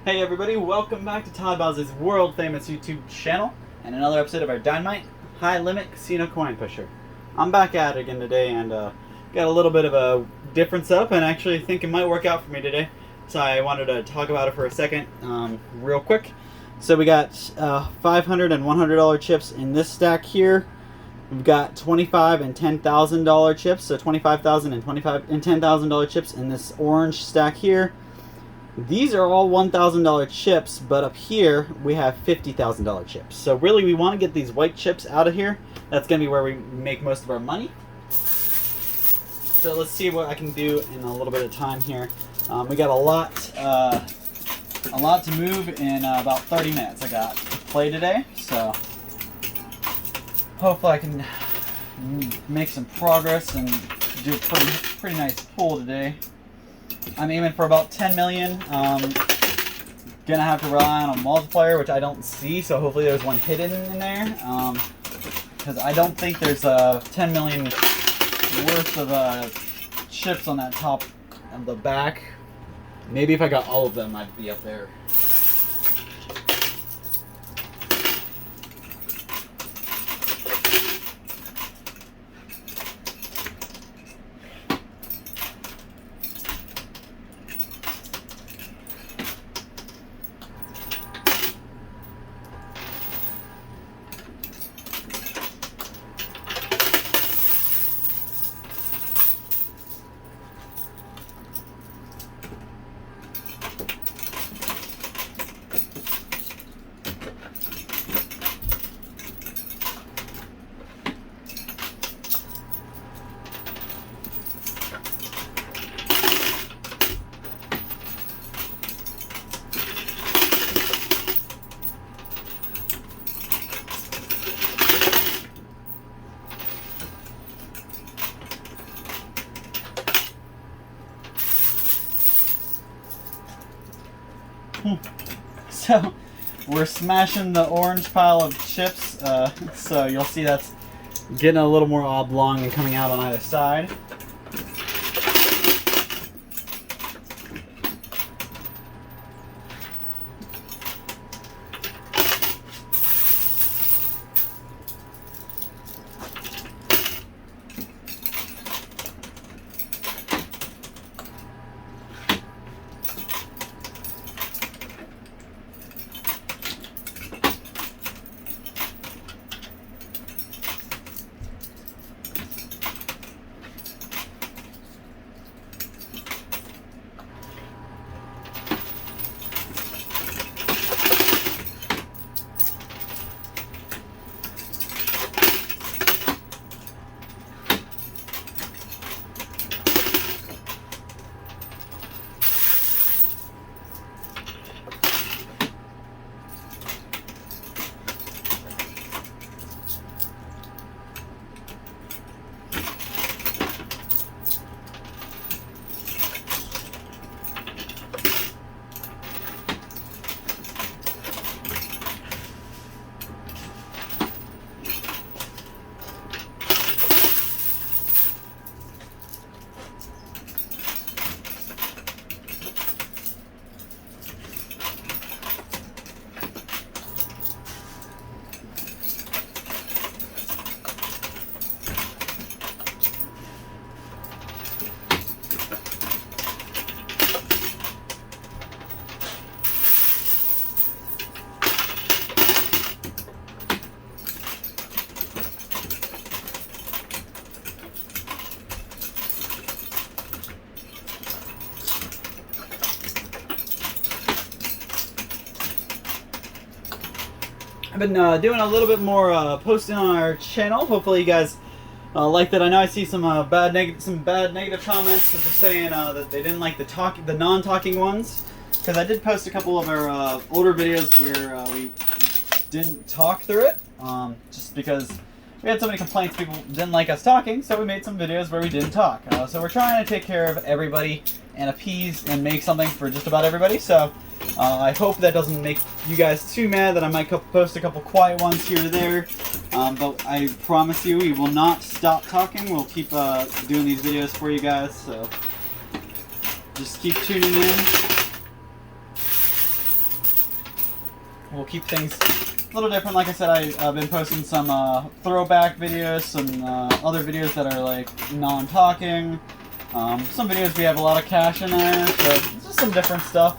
Hey everybody, welcome back to Todd Bowser's world famous YouTube channel and another episode of our Dynamite High Limit Casino Coin Pusher. I'm back at it again today and got a little bit of a different setup and actually think it might work out for me today. So I wanted to talk about it for a second real quick. So we got $500 and $100 chips in this stack here. We've got $25 and $10,000 chips, so $25,000 and $10,000 chips in this orange stack here. These are all $1,000 chips, but up here we have $50,000 chips. So really we want to get these white chips out of here. That's going to be where we make most of our money. So let's see what I can do in a little bit of time here. We got a lot to move in about 30 minutes. I got to play today, so hopefully I can make some progress and do a pretty nice pull today. I'm aiming for about 10 million. Gonna have to rely on a multiplier, which I don't see, so hopefully there's one hidden in there. Because I don't think there's 10 million worth of chips on that top of the back. Maybe if I got all of them, I'd be up there. So we're smashing the orange pile of chips, so you'll see that's getting a little more oblong and coming out on either side. I've been doing a little bit more posting on our channel. Hopefully you guys like that. I know I see some bad negative comments that are saying that they didn't like the non-talking ones, because I did post a couple of our older videos where we didn't talk through it, just because we had so many complaints people didn't like us talking, so we made some videos where we didn't talk. So we're trying to take care of everybody and appease and make something for just about everybody. So I hope that doesn't make you guys too mad that I might post a couple quiet ones here or there. But I promise you we will not stop talking. We'll keep doing these videos for you guys. So just keep tuning in. we'll keep things a little different. Like I said, I've been posting some throwback videos, some other videos that are like non-talking. Some videos we have a lot of cash in there, so it's just some different stuff.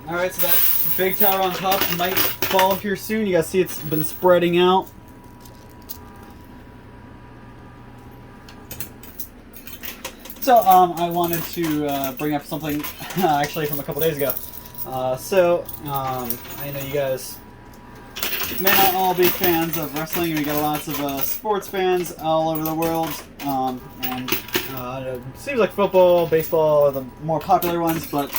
Alright, so that big tower on top might fall here soon. You guys see it's been spreading out. So, I wanted to bring up something actually from a couple days ago. I know you guys may not all be fans of wrestling. We got lots of sports fans all over the world. It seems like football, baseball are the more popular ones, but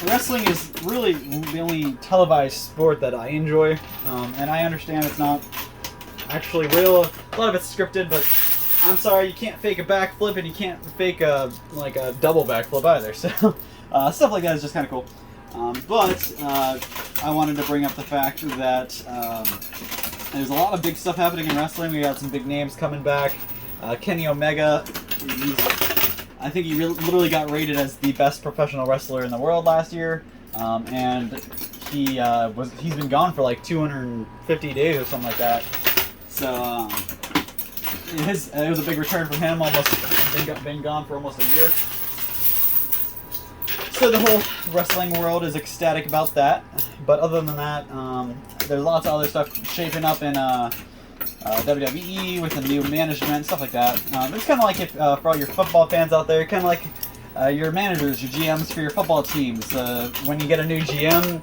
wrestling is really the only televised sport that I enjoy. And I understand it's not actually real. A lot of it's scripted, but I'm sorry, you can't fake a backflip and you can't fake a double backflip either. So stuff like that is just kind of cool. I wanted to bring up the fact that there's a lot of big stuff happening in wrestling. We got some big names coming back. Kenny Omega, I think he literally got rated as the best professional wrestler in the world last year, and he's been gone for like 250 days or something like that. So it was a big return for him. Almost been gone for almost a year. So the whole wrestling world is ecstatic about that. But other than that, there's lots of other stuff shaping up in WWE with the new management, stuff like that. It's kind of like if for all your football fans out there, kind of like your managers, your GMs for your football teams. When you get a new GM,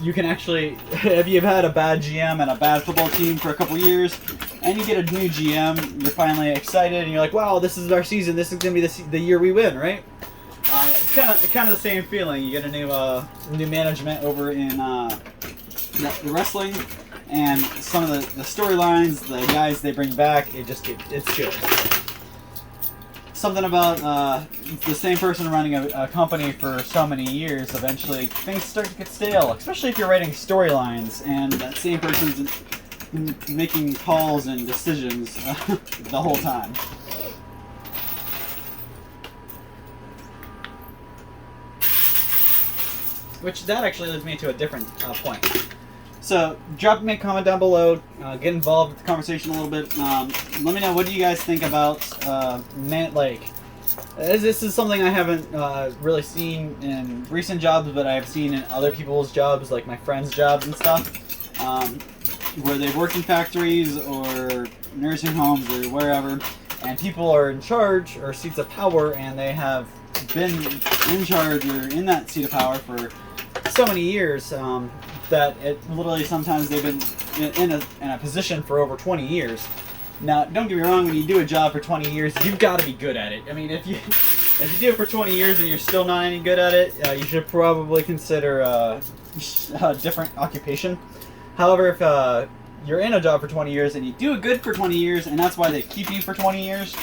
you can actually, if you've had a bad GM and a bad football team for a couple years, and you get a new GM, you're finally excited, and you're like, wow, this is our season, this is going to be the year we win, right? It's kind of the same feeling. You get a new management over in the wrestling, and some of the storylines, the guys they bring back, it's good. Something about the same person running a company for so many years, eventually things start to get stale, especially if you're writing storylines and that same person's making calls and decisions the whole time. Which that actually leads me to a different point. So drop me a comment down below. Get involved with the conversation a little bit. Let me know, what do you guys think about this is something I haven't really seen in recent jobs, but I've seen in other people's jobs, like my friends' jobs and stuff, where they work in factories or nursing homes or wherever, and people are in charge or seats of power, and they have been in charge or in that seat of power for so many years that it literally sometimes they've been in a position for over 20 years. Now, don't get me wrong, when you do a job for 20 years, you've got to be good at it. I mean, if you do it for 20 years and you're still not any good at it, you should probably consider a different occupation. However, if you're in a job for 20 years and you do it good for 20 years, and that's why they keep you for 20 years,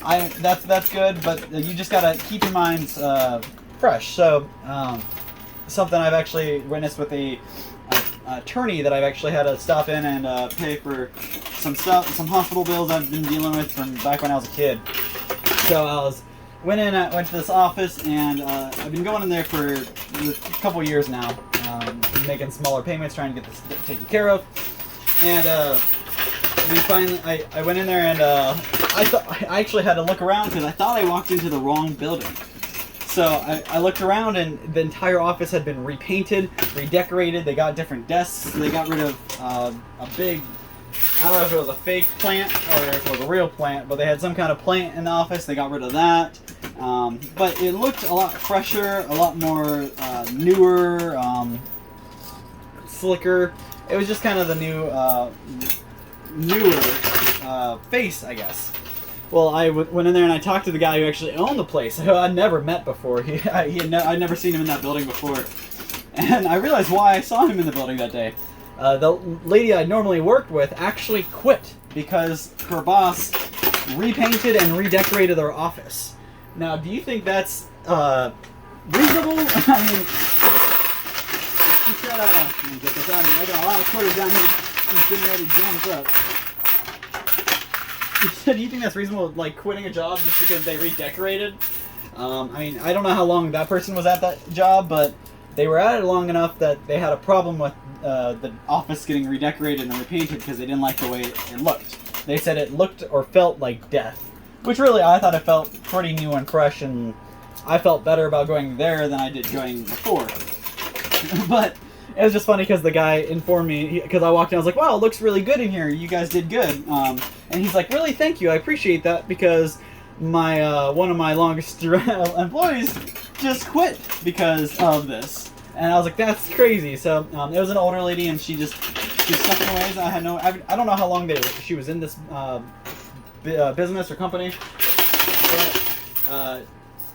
that's good, but you just got to keep your minds fresh. So, something I've actually witnessed with a attorney that I've actually had to stop in and pay for some hospital bills I've been dealing with from back when I was a kid. So went to this office, and I've been going in there for a couple years now, making smaller payments, trying to get this taken care of. And I went in there, and I actually had to look around because I thought I walked into the wrong building. So I looked around, and the entire office had been repainted, redecorated. They got different desks. They got rid of a big, I don't know if it was a fake plant or if it was a real plant, but they had some kind of plant in the office. They got rid of that. But it looked a lot fresher, a lot more newer, slicker. It was just kind of the newer face, I guess. Well, I went in there and I talked to the guy who actually owned the place, who I'd never met before. I'd never seen him in that building before. And I realized why I saw him in the building that day. The lady I normally worked with actually quit because her boss repainted and redecorated their office. Now, do you think that's reasonable? I mean, she said, let me get this out of here. I got a lot of quarters down here. I'm getting ready to jam this up. She said, do you think that's reasonable, like quitting a job just because they redecorated? I mean, I don't know how long that person was at that job, but they were at it long enough that they had a problem with the office getting redecorated and repainted because they didn't like the way it looked. They said it looked or felt like death, which really I thought it felt pretty new and fresh, and I felt better about going there than I did going before. But it was just funny because the guy informed me, because I walked in, I was like, wow, it looks really good in here. You guys did good. And he's like, really, thank you. I appreciate that because my one of my longest employees just quit because of this. And I was like, that's crazy. So it was an older lady, and she stuck in her ways. I don't know how long she was in this business or company. But,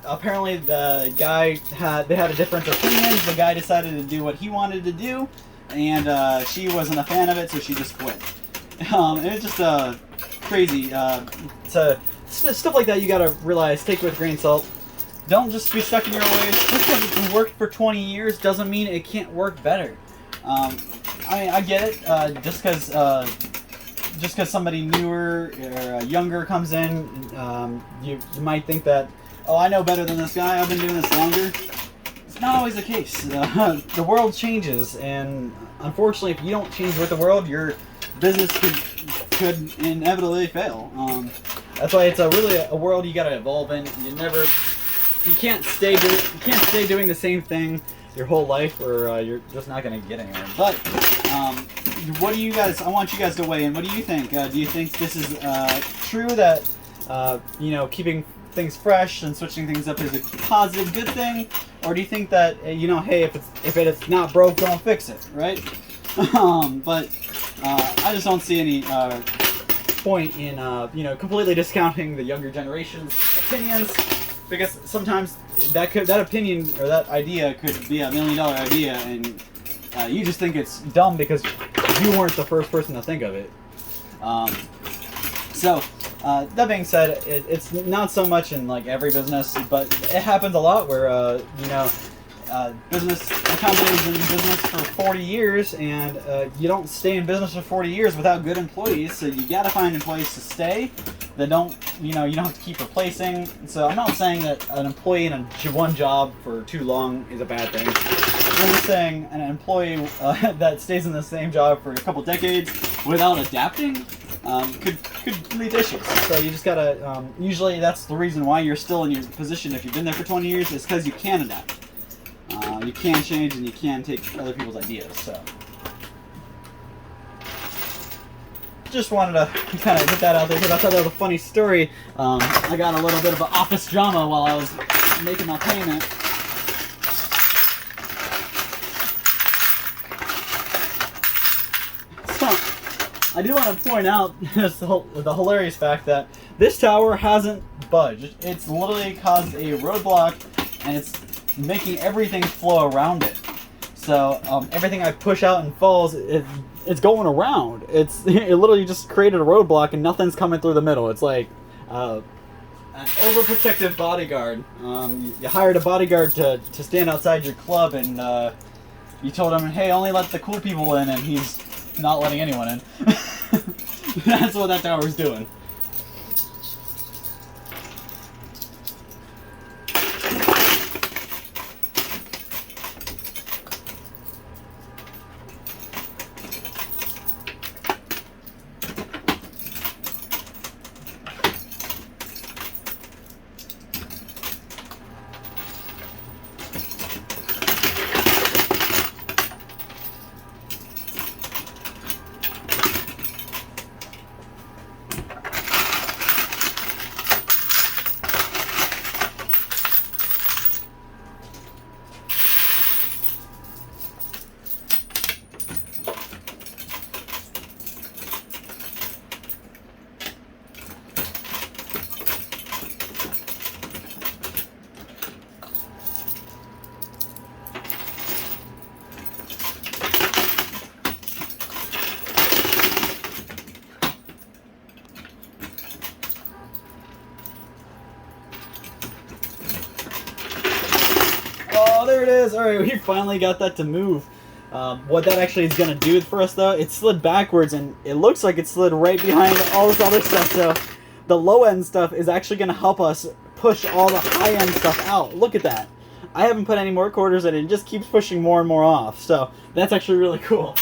apparently the guy had a different opinion. The guy decided to do what he wanted to do, and she wasn't a fan of it, so she just quit. It was just crazy. So stuff like that you gotta realize, take it with a grain of salt. Don't just be stuck in your ways. Just because it's worked for 20 years doesn't mean it can't work better. I mean, I get it. Just because somebody newer or younger comes in, you might think that, oh, I know better than this guy, I've been doing this longer. It's not always the case. The world changes, and unfortunately, if you don't change with the world, your business could inevitably fail. That's why it's really a world you gotta evolve in. You can't stay doing the same thing your whole life, or you're just not gonna get anywhere. But what do you guys? I want you guys to weigh in. What do you think? Do you think this is true that keeping things fresh and switching things up is a positive, good thing, or do you think that hey, if it's not broke, don't fix it, right? But I just don't see any point in completely discounting the younger generation's opinions, because sometimes that opinion or that idea could be $1 million idea, and you just think it's dumb because you weren't the first person to think of it. So that being said, it's not so much in like every business, but it happens a lot where a company is in business for 40 years, and you don't stay in business for 40 years without good employees. So you got to find employees to stay that don't you don't have to keep replacing. So I'm not saying that an employee in one job for too long is a bad thing. I'm just saying an employee that stays in the same job for a couple decades without adapting could lead to issues. So you just gotta, usually that's the reason why you're still in your position if you've been there for 20 years, is because you can adapt. You can change and you can take other people's ideas, so. Just wanted to kind of get that out there because I thought that was a funny story. I got a little bit of an office drama while I was making my payment. I do want to point out the hilarious fact that this tower hasn't budged. It's literally caused a roadblock, and it's making everything flow around it. So everything I push out and falls, it's going around. It literally just created a roadblock, and nothing's coming through the middle. It's like an overprotective bodyguard. You hired a bodyguard to stand outside your club, and you told him, hey, only let the cool people in, and he's not letting anyone in. That's what that tower's doing. this. Alright, we finally got that to move. What that actually is going to do for us, though, it slid backwards, and it looks like it slid right behind all this other stuff, so the low-end stuff is actually going to help us push all the high-end stuff out. Look at that. I haven't put any more quarters in it. It just keeps pushing more and more off, so that's actually really cool.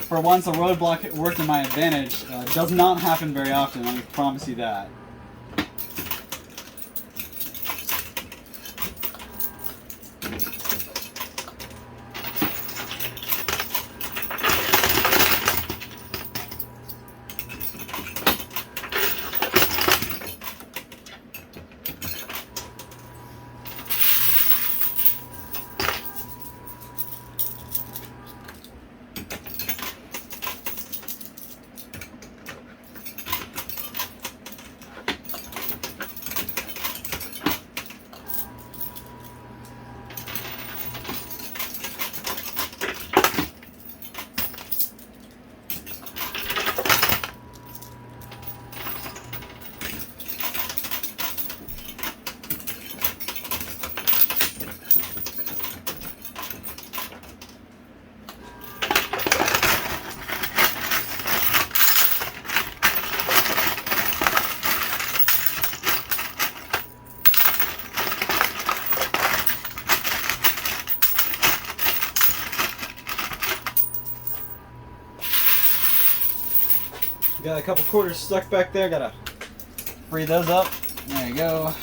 For once, a roadblock worked in my advantage. Does not happen very often, I can promise you that. Got a couple quarters stuck back there, gotta free those up. There you go.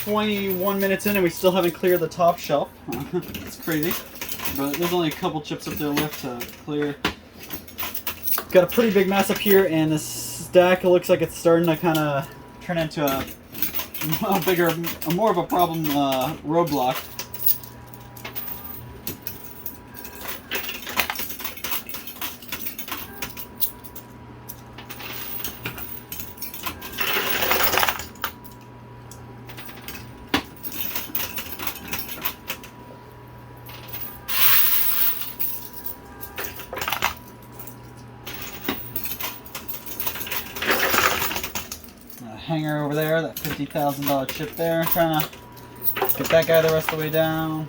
"21 minutes in and we still haven't cleared the top shelf." It's crazy. But there's only a couple chips up there left to clear. Got a pretty big mess up here, and this stack looks like it's starting to kind of turn into a more of a problem roadblock. hanger over there, that $50,000 chip there. Trying to get that guy the rest of the way down.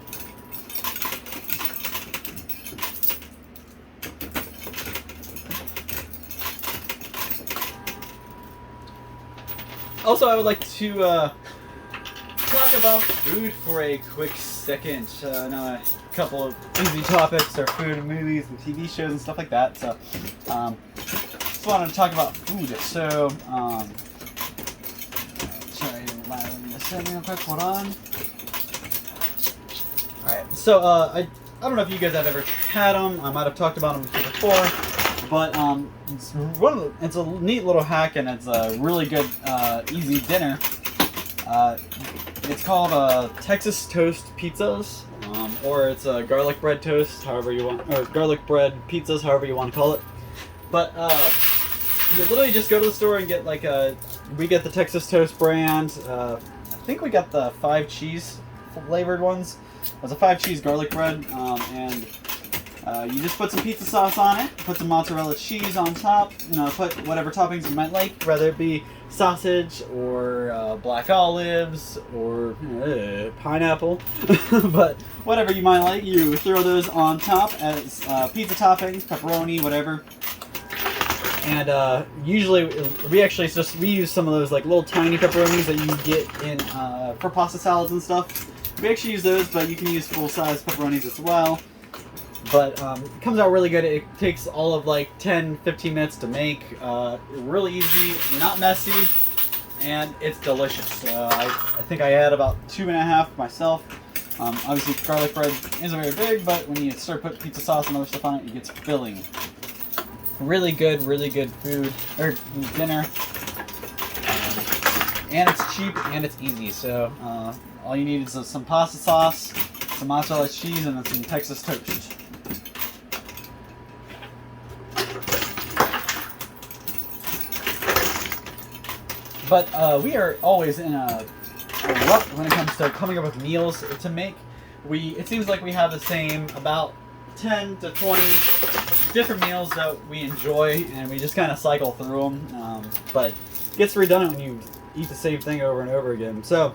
Also, I would like to talk about food for a quick second. Now, a couple of easy topics are food and movies and TV shows and stuff like that. So, just wanted to talk about food. So, sorry, let me set real quick. Hold on. All right. So, I don't know if you guys have ever had them. I might have talked about them before. But it's a neat little hack, and it's a really good, easy dinner. It's called Texas Toast Pizzas, or it's garlic bread toast, however you want, or garlic bread pizzas, however you want to call it. But you literally just go to the store and get we get the Texas Toast brand. I think we got the 5 cheese flavored ones. It's a 5 cheese garlic bread, and you just put some pizza sauce on it, put some mozzarella cheese on top, put whatever toppings you might like, whether it be sausage or black olives or pineapple, but whatever you might like, you throw those on top as pizza toppings, pepperoni, whatever. And usually we use some of those little tiny pepperonis that you get in for pasta salads and stuff. We actually use those, but you can use full-size pepperonis as well. But it comes out really good. It takes all of 10-15 minutes to make. Really easy, not messy, and it's delicious. I think I had about 2.5 myself. Obviously, garlic bread isn't very big, but when you start putting pizza sauce and other stuff on it, it gets filling. Really good food or dinner, and it's cheap and it's easy. So all you need is some pasta sauce, some mozzarella cheese, and then some Texas toast. But we are always in a rut when it comes to coming up with meals to make. It seems like we have the same about 10 to 20 different meals that we enjoy, and we just kind of cycle through them. But it gets redundant when you eat the same thing over and over again. So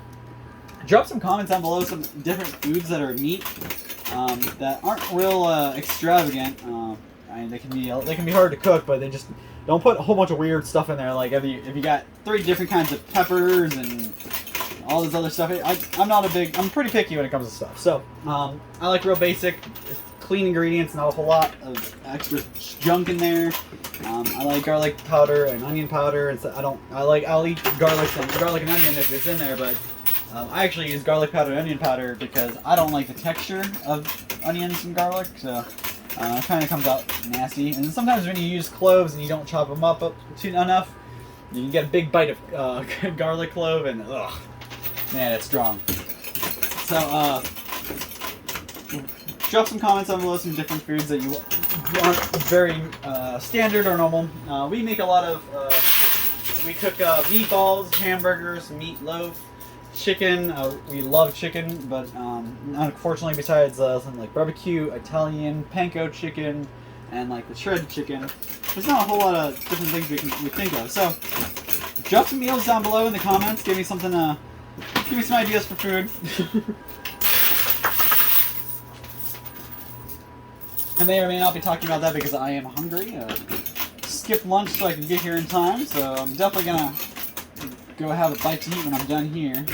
drop some comments down below, some different foods that are neat, that aren't real extravagant. I mean, they can be hard to cook, but they just don't put a whole bunch of weird stuff in there. Like if you got 3 different kinds of peppers and all this other stuff. I'm pretty picky when it comes to stuff. So I like real basic, clean ingredients, not a whole lot of extra junk in there. I like garlic powder and onion powder, and so I'll eat garlic and onion if it's in there, but I actually use garlic powder and onion powder because I don't like the texture of onions and garlic, so it kind of comes out nasty. And sometimes when you use cloves and you don't chop them up enough, you can get a big bite of garlic clove, and ugh, man, it's strong. So drop some comments down below, some different foods that you aren't very standard or normal. We make a lot of, we cook meatballs, hamburgers, meatloaf, chicken. We love chicken, but unfortunately, besides something like barbecue, Italian, panko chicken, and the shredded chicken, there's not a whole lot of different things we think of. So drop some meals down below in the comments. Give me some ideas for food. I may or may not be talking about that because I am hungry. Skip lunch so I can get here in time, so I'm definitely gonna go have a bite to eat when I'm done here.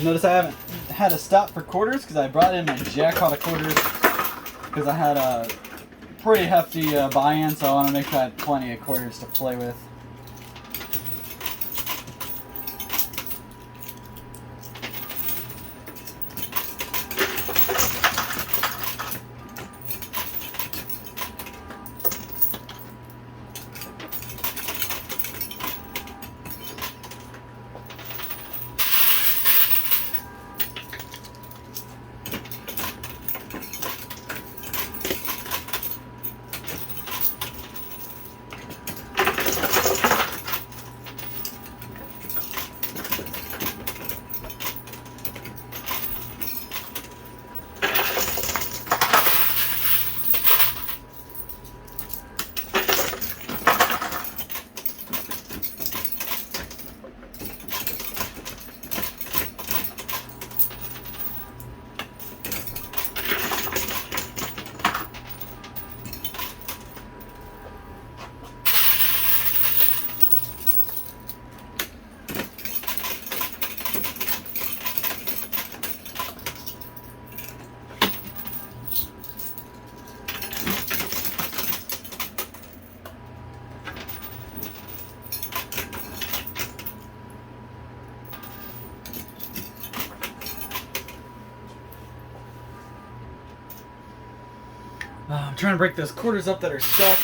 Notice I haven't had to stop for quarters because I brought in my jackpot of quarters because I had a pretty hefty buy-in, so I want to make sure I had plenty of quarters to play with. trying to break those quarters up that are stuck.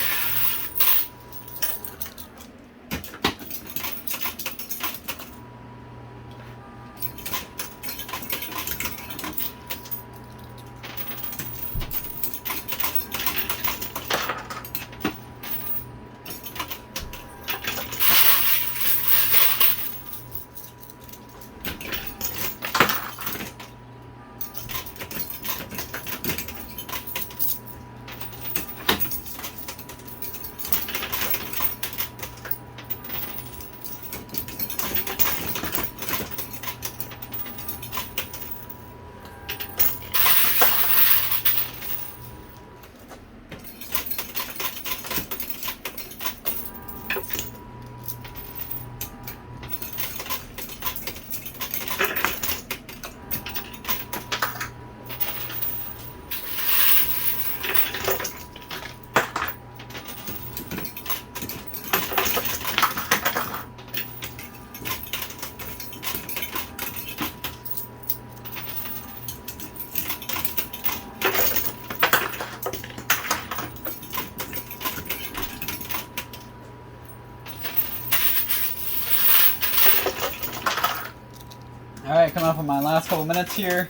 Alright, coming up on my last couple minutes here.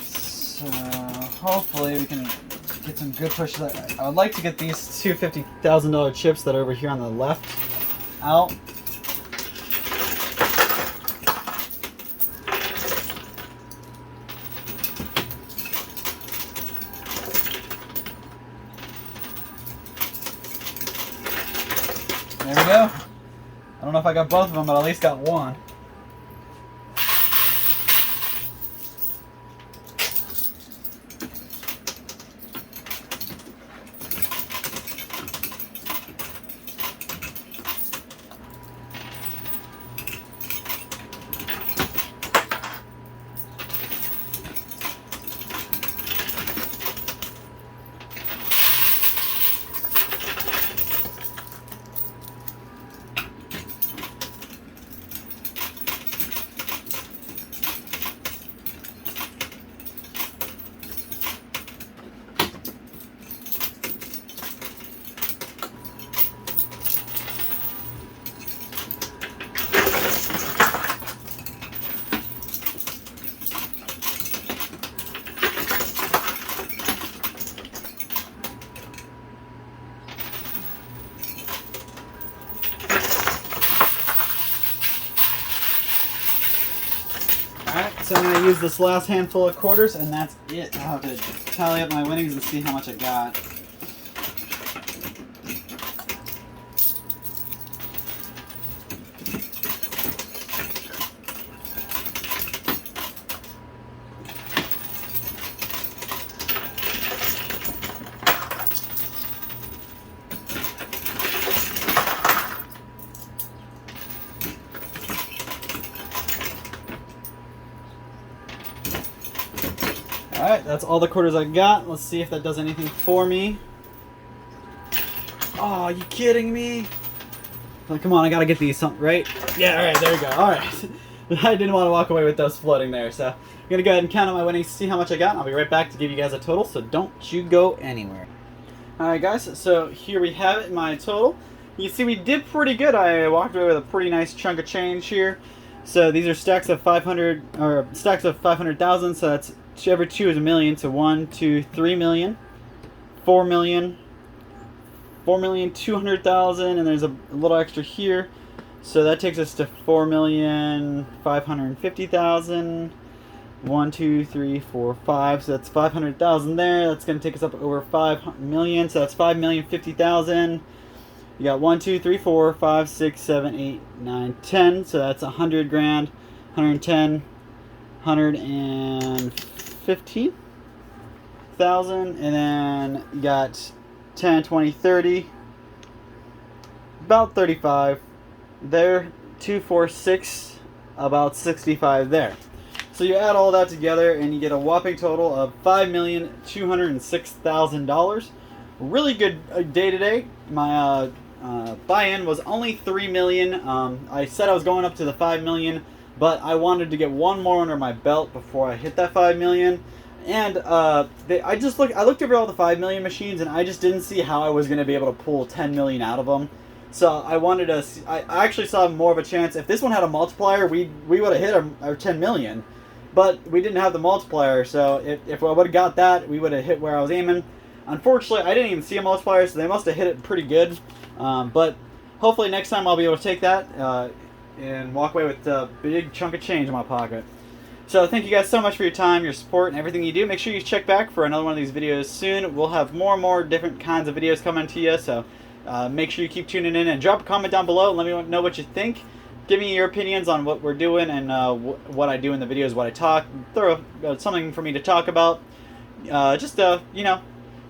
So hopefully we can get some good push. I would like to get these two $50,000 chips that are over here on the left out. There we go. I don't know if I got both of them, but I at least got one. Alright, so I'm going to use this last handful of quarters, and that's it. I'll have to tally up my winnings and see how much I got. Alright, that's all the quarters I got. Let's see if that does anything for me. Oh, are you kidding me? Oh, come on, I gotta get these something, right? Yeah, alright, there we go. Alright. I didn't want to walk away with those floating there, so I'm gonna go ahead and count out my winnings, see how much I got, and I'll be right back to give you guys a total, so don't you go anywhere. Alright guys, so here we have it, my total. You see we did pretty good. I walked away with a pretty nice chunk of change here. So these are stacks of 500, or stacks of 500,000, so that's every two is a million, so 1, 2, 3 million, 4 million, 4,200,000, and there's a little extra here, so that takes us to 4,550,000. 1, 2, 3, 4, 5, so that's 500,000 there. That's going to take us up over 5 million, so that's 5,050,000. You got 1, 2, 3, 4, 5, 6, 7, 8, 9, 10, so that's 100 grand, 110, 115,000, and then you got 10, 20, 30, about 35 there, 2, 4, 6, about 65 there. So you add all that together and you get a whopping total of $5,206,000. Really good day today. My buy-in was only $3 million. I said I was going up to the $5 million, but I wanted to get one more under my belt before I hit that $5 million. And I looked over all the 5 million machines, and I just didn't see how I was going to be able to pull 10 million out of them. So I wanted to. I actually saw more of a chance if this one had a multiplier. We would have hit our 10 million, but we didn't have the multiplier. So if I would have got that, we would have hit where I was aiming. Unfortunately, I didn't even see a multiplier, so they must have hit it pretty good. But hopefully next time I'll be able to take that and walk away with a big chunk of change in my pocket. So thank you guys so much for your time, your support, and everything you do. Make sure you check back for another one of these videos soon. We'll have more and more different kinds of videos coming to you, so make sure you keep tuning in and drop a comment down below and let me know what you think. Give me your opinions on what we're doing and what I do in the videos, what I talk. Throw something for me to talk about. You know,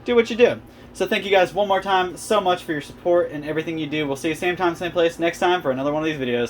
do what you do. So thank you guys one more time so much for your support and everything you do. We'll see you same time, same place next time for another one of these videos.